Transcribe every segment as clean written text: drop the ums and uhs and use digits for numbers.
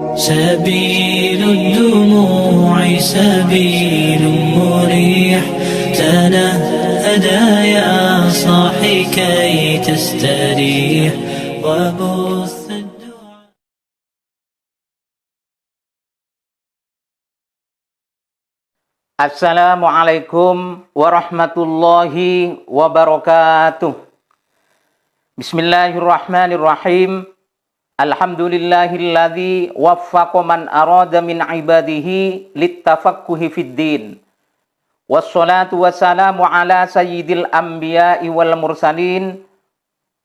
سبيل الدموع سبيل مريح تنهدى يا صاحي كي تستريح وبث الدعاء. Assalamualaikum warahmatullahi wabarakatuh. Bismillahirrahmanirrahim. Alhamdulillahilladzi waffaqa man arada min ibadihi littafaqquhi fid din. Wassalatu wassalamu ala sayyidil anbiya'i wal mursalin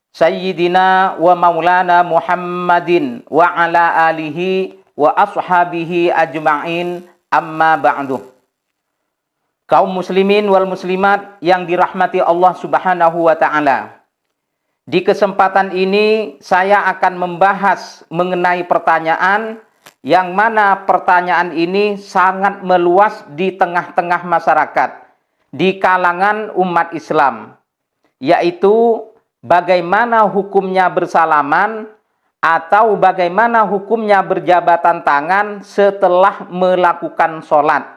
sayyidina wa maulana Muhammadin wa ala alihi wa ashabihi ajma'in, amma ba'du. Kaum muslimin wal muslimat yang dirahmati Allah Subhanahu wa taala. Di kesempatan ini saya akan membahas mengenai pertanyaan yang mana pertanyaan ini sangat meluas di tengah-tengah masyarakat, di kalangan umat Islam, yaitu bagaimana hukumnya bersalaman atau bagaimana hukumnya berjabatan tangan setelah melakukan sholat,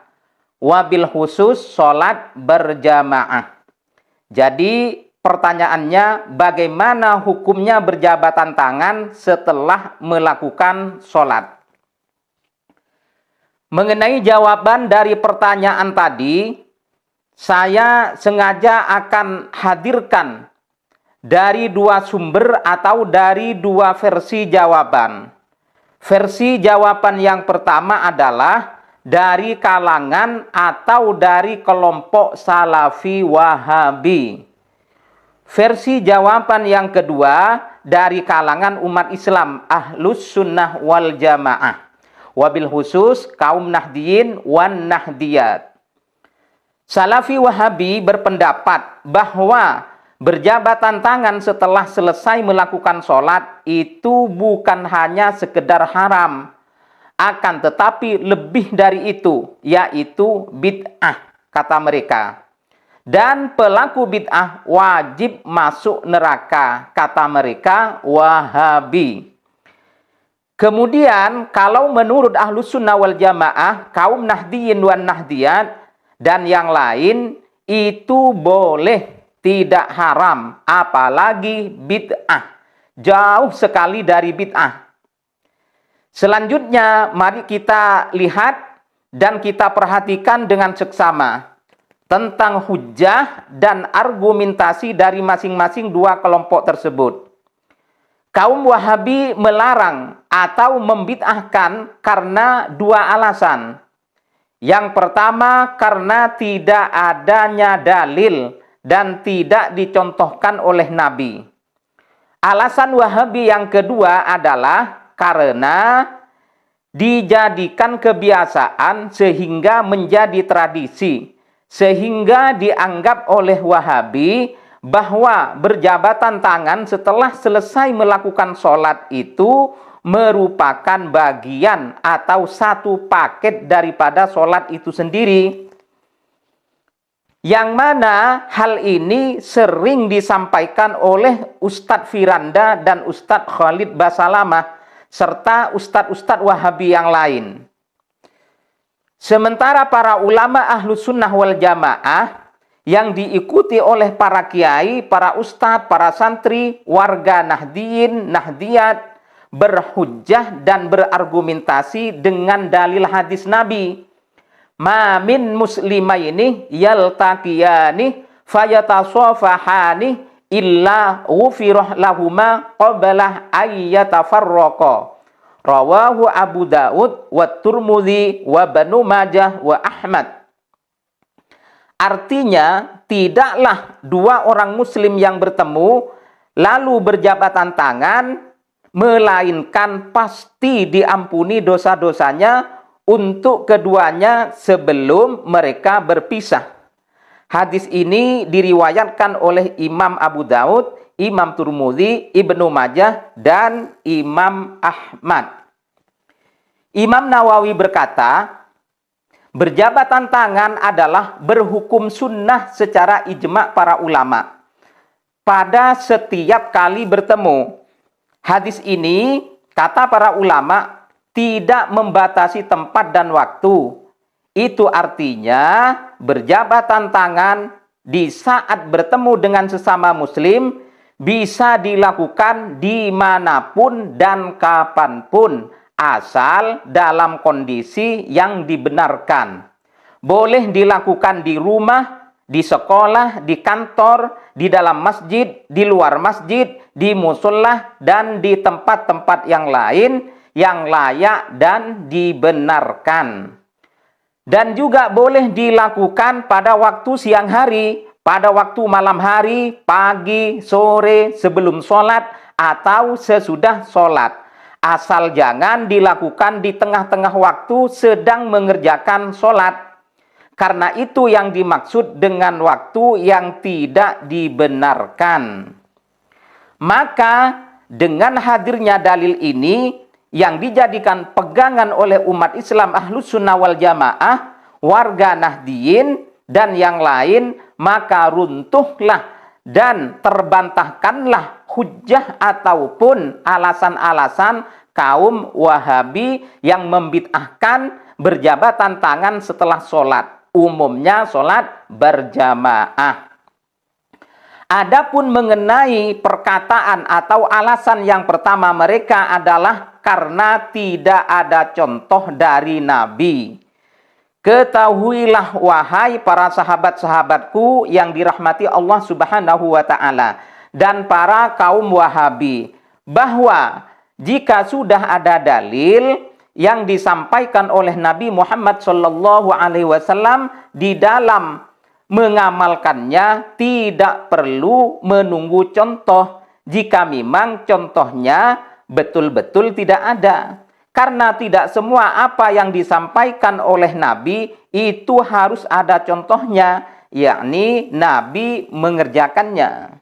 wabil khusus sholat berjamaah. Jadi pertanyaannya, bagaimana hukumnya berjabatan tangan setelah melakukan sholat? Mengenai jawaban dari pertanyaan tadi, saya sengaja akan hadirkan dari dua sumber atau dari dua versi jawaban. Versi jawaban yang pertama adalah dari kalangan atau dari kelompok Salafi Wahabi. Versi jawaban yang kedua dari kalangan umat Islam Ahlus Sunnah wal Jamaah, wabil khusus kaum Nahdiyin wan Nahdiyat. Salafi Wahabi berpendapat bahwa berjabatan tangan setelah selesai melakukan sholat itu bukan hanya sekedar haram, akan tetapi lebih dari itu, yaitu bid'ah, kata mereka. Dan pelaku bid'ah wajib masuk neraka, kata mereka Wahabi. Kemudian kalau menurut Ahlus Sunnah wal Jamaah, kaum Nahdiyin wan Nahdiyat dan yang lain, itu boleh, tidak haram, apalagi bid'ah. Jauh sekali dari bid'ah. Selanjutnya mari kita lihat dan kita perhatikan dengan seksama tentang hujjah dan argumentasi dari masing-masing dua kelompok tersebut. Kaum Wahabi melarang atau membid'ahkan karena dua alasan. Yang pertama, karena tidak adanya dalil dan tidak dicontohkan oleh Nabi. Alasan Wahabi yang kedua adalah karena dijadikan kebiasaan sehingga menjadi tradisi, sehingga dianggap oleh Wahabi bahwa berjabatan tangan setelah selesai melakukan sholat itu merupakan bagian atau satu paket daripada sholat itu sendiri. Yang mana hal ini sering disampaikan oleh Ustadz Firanda dan Ustadz Khalid Basalamah serta Ustadz-Ustadz Wahabi yang lain. Sementara para ulama Ahlus Sunnah wal Jamaah yang diikuti oleh para kiai, para ustadz, para santri, warga Nahdiyin, Nahdiyat, berhujjah dan berargumentasi dengan dalil hadis Nabi. Ma min muslimaini yaltaqiyani fayatasafahani illa ghufirah lahuma qabla ayyatafarraqa. Rawahu Abu Daud wa Tirmidzi wa Ibnu Majah wa Ahmad. Artinya, tidaklah dua orang muslim yang bertemu lalu berjabatan tangan melainkan pasti diampuni dosa-dosanya untuk keduanya sebelum mereka berpisah. Hadis ini diriwayatkan oleh Imam Abu Daud, Imam Tirmidzi, Ibnu Majah, dan Imam Ahmad. Imam Nawawi berkata, berjabatan tangan adalah berhukum sunnah secara ijma' para ulama pada setiap kali bertemu. Hadis ini, kata para ulama, tidak membatasi tempat dan waktu. Itu artinya berjabatan tangan di saat bertemu dengan sesama muslim bisa dilakukan dimanapun dan kapanpun, asal dalam kondisi yang dibenarkan. Boleh dilakukan di rumah, di sekolah, di kantor, di dalam masjid, di luar masjid, di musola, dan di tempat-tempat yang lain yang layak dan dibenarkan. Dan juga boleh dilakukan pada waktu siang hari, pada waktu malam hari, pagi, sore, sebelum sholat, atau sesudah sholat. Asal jangan dilakukan di tengah-tengah waktu sedang mengerjakan sholat. Karena itu yang dimaksud dengan waktu yang tidak dibenarkan. Maka dengan hadirnya dalil ini, yang dijadikan pegangan oleh umat Islam Ahlus Sunnah wal Jamaah, warga Nahdliyin dan yang lain, maka runtuhlah dan terbantahkanlah hujjah ataupun alasan-alasan kaum Wahabi yang membid'ahkan berjabatan tangan setelah sholat, umumnya sholat berjamaah. Adapun mengenai perkataan atau alasan yang pertama mereka adalah karena tidak ada contoh dari Nabi. Ketahuilah wahai para sahabat-sahabatku yang dirahmati Allah Subhanahu wa taala dan para kaum Wahabi, bahwa jika sudah ada dalil yang disampaikan oleh Nabi Muhammad sallallahu alaihi wasallam di dalam mengamalkannya, tidak perlu menunggu contoh jika memang contohnya betul-betul tidak ada. Karena tidak semua apa yang disampaikan oleh Nabi itu harus ada contohnya, yakni Nabi mengerjakannya.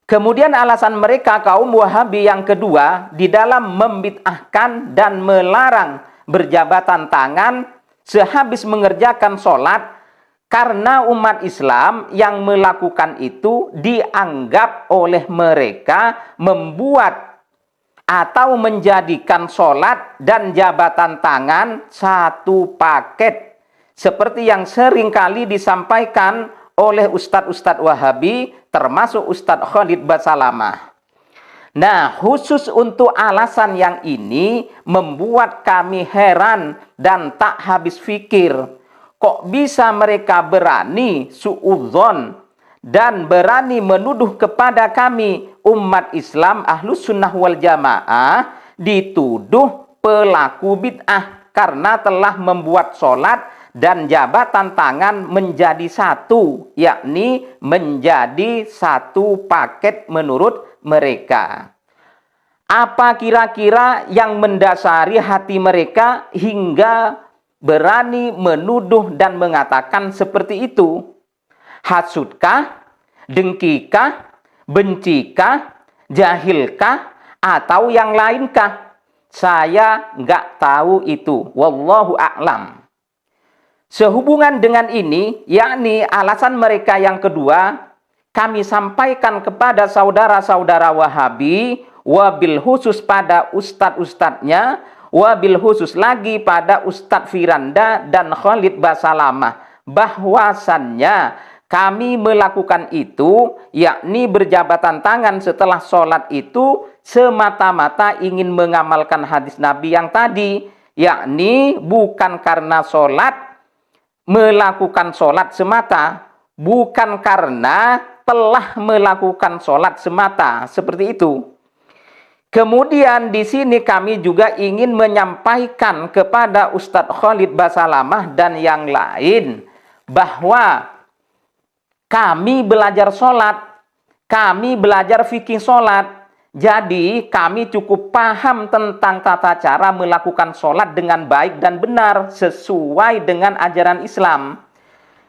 Kemudian alasan mereka kaum Wahabi yang kedua di dalam membid'ahkan dan melarang berjabatan tangan sehabis mengerjakan sholat, karena umat Islam yang melakukan itu dianggap oleh mereka membuat atau menjadikan sholat dan jabatan tangan satu paket. Seperti yang sering kali disampaikan oleh Ustadz-Ustadz Wahabi, termasuk Ustadz Khalid Basalamah. Nah, khusus untuk alasan yang ini membuat kami heran dan tak habis fikir. Kok bisa mereka berani suudzon dan berani menuduh kepada kami umat Islam Ahlus Sunnah wal Jamaah dituduh pelaku bid'ah karena telah membuat sholat dan jabatan tangan menjadi satu, yakni menjadi satu paket menurut mereka. Apa kira-kira yang mendasari hati mereka hingga berani menuduh dan mengatakan seperti itu? Hasudkah? Dengkikah? Bencikah? Jahilkah? Atau yang lainkah? Saya nggak tahu itu. Wallahu a'lam. Sehubungan dengan ini, yakni alasan mereka yang kedua, kami sampaikan kepada saudara-saudara Wahabi, wabil khusus pada ustadz-ustadznya, wabil khusus lagi pada Ustadz Firanda dan Khalid Basalamah, bahwasannya kami melakukan itu, yakni berjabatan tangan setelah sholat itu semata-mata ingin mengamalkan hadis Nabi yang tadi, yakni bukan karena sholat, melakukan sholat semata, bukan karena telah melakukan sholat semata, seperti itu. Kemudian di sini kami juga ingin menyampaikan kepada Ustadz Khalid Basalamah dan yang lain bahwa kami belajar sholat, kami belajar fikih sholat, jadi kami cukup paham tentang tata cara melakukan sholat dengan baik dan benar sesuai dengan ajaran Islam.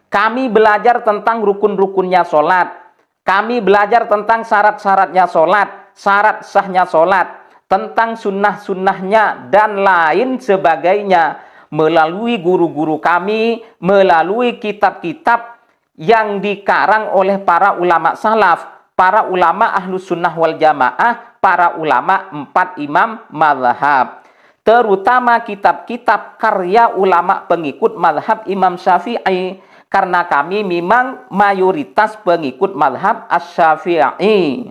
Kami belajar tentang rukun-rukunnya sholat, kami belajar tentang syarat-syaratnya sholat, syarat sahnya sholat, tentang sunnah-sunnahnya, dan lain sebagainya, melalui guru-guru kami, melalui kitab-kitab yang dikarang oleh para ulama salaf, para ulama Ahlus Sunnah wal Jamaah, para ulama 4 imam mazhab. terutama kitab-kitab karya ulama pengikut mazhab Imam Syafi'i, karena kami memang mayoritas pengikut mazhab Asy-Syafi'i.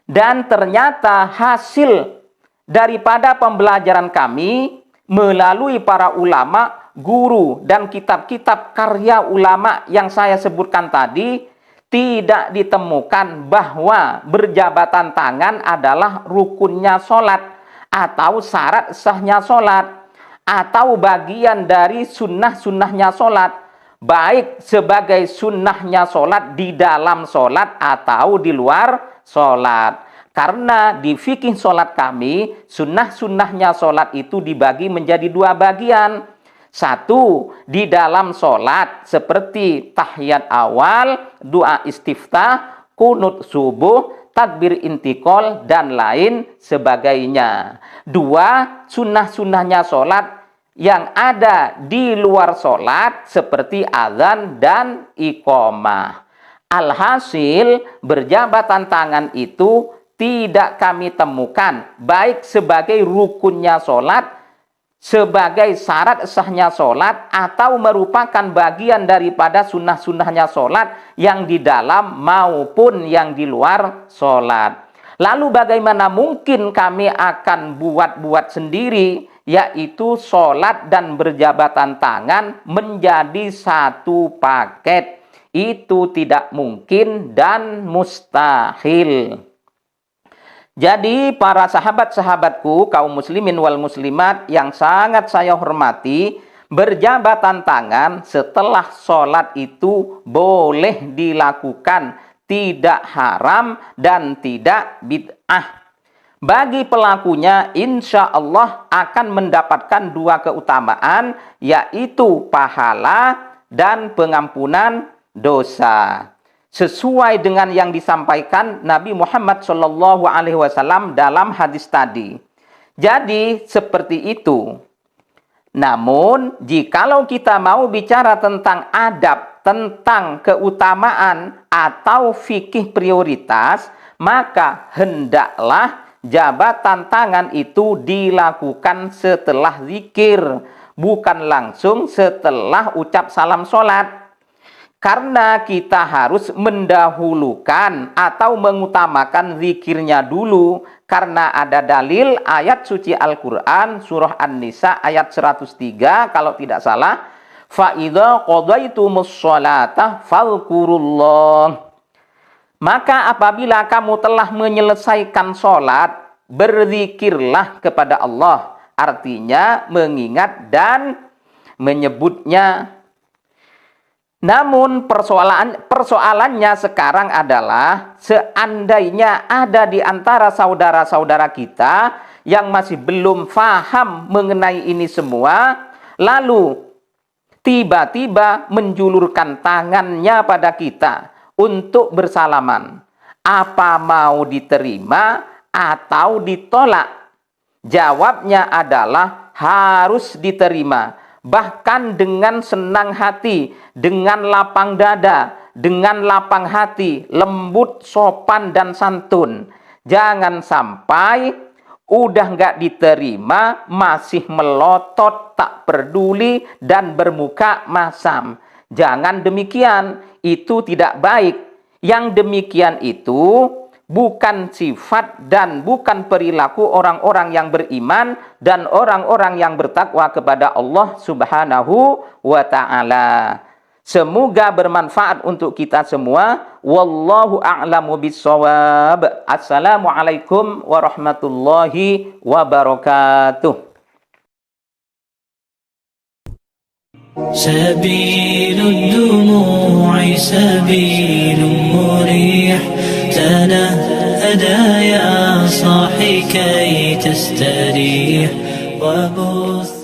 Dan ternyata hasil daripada pembelajaran kami melalui para ulama, guru, dan kitab-kitab karya ulama yang saya sebutkan tadi, tidak ditemukan bahwa berjabatan tangan adalah rukunnya sholat, atau syarat sahnya sholat, atau bagian dari sunnah-sunnahnya sholat, baik sebagai sunnahnya sholat di dalam sholat atau di luar sholat. Karena di fikih sholat kami, sunnah-sunnahnya sholat itu dibagi menjadi dua bagian. Satu, di dalam sholat seperti tahiyat awal, doa istiftah, kunut subuh, takbir intikal, dan lain sebagainya. Dua, sunnah-sunnahnya sholat yang ada di luar sholat seperti azan dan iqamah. Alhasil, berjabatan tangan itu tidak kami temukan baik sebagai rukunnya sholat, sebagai syarat sahnya sholat, atau merupakan bagian daripada sunnah-sunnahnya sholat yang di dalam maupun yang di luar sholat. Lalu bagaimana mungkin kami akan buat-buat sendiri, yaitu sholat dan berjabatan tangan menjadi satu paket? Itu tidak mungkin dan mustahil. Jadi para sahabat-sahabatku, kaum muslimin wal muslimat yang sangat saya hormati, berjabatan tangan setelah sholat itu boleh dilakukan, tidak haram dan tidak bid'ah. Bagi pelakunya insya Allah akan mendapatkan dua keutamaan, yaitu pahala dan pengampunan dosa, sesuai dengan yang disampaikan Nabi Muhammad SAW dalam hadis tadi. Jadi seperti itu. Namun jikalau kita mau bicara tentang adab, tentang keutamaan atau fikih prioritas, maka hendaklah jabatan tangan itu dilakukan setelah zikir, bukan langsung setelah ucap salam sholat. Karena kita harus mendahulukan atau mengutamakan zikirnya dulu, karena ada dalil ayat suci Al-Quran surah An-Nisa ayat 103 kalau tidak salah, fa idza qadaitumus sholata fadhkurullah. Maka apabila kamu telah menyelesaikan sholat, berzikirlah kepada Allah. Artinya mengingat dan menyebutnya. Namun persoalannya sekarang adalah, seandainya ada di antara saudara-saudara kita yang masih belum paham mengenai ini semua, lalu tiba-tiba menjulurkan tangannya pada kita untuk bersalaman, apa mau diterima atau ditolak? Jawabnya adalah harus diterima. Bahkan dengan senang hati, dengan lapang dada, dengan lapang hati, lembut, sopan, dan santun. Jangan sampai udah nggak diterima, masih melotot, tak peduli, dan bermuka masam. Jangan demikian, itu tidak baik. Yang demikian itu bukan sifat dan bukan perilaku orang-orang yang beriman dan orang-orang yang bertakwa kepada Allah Subhanahu wa ta'ala. Semoga bermanfaat untuk kita semua. Wallahu a'lamu bissawab. Assalamualaikum warahmatullahi wabarakatuh. سبيل الدموع سبيل مريح تنهدى يا صاحي كي تستريح وبث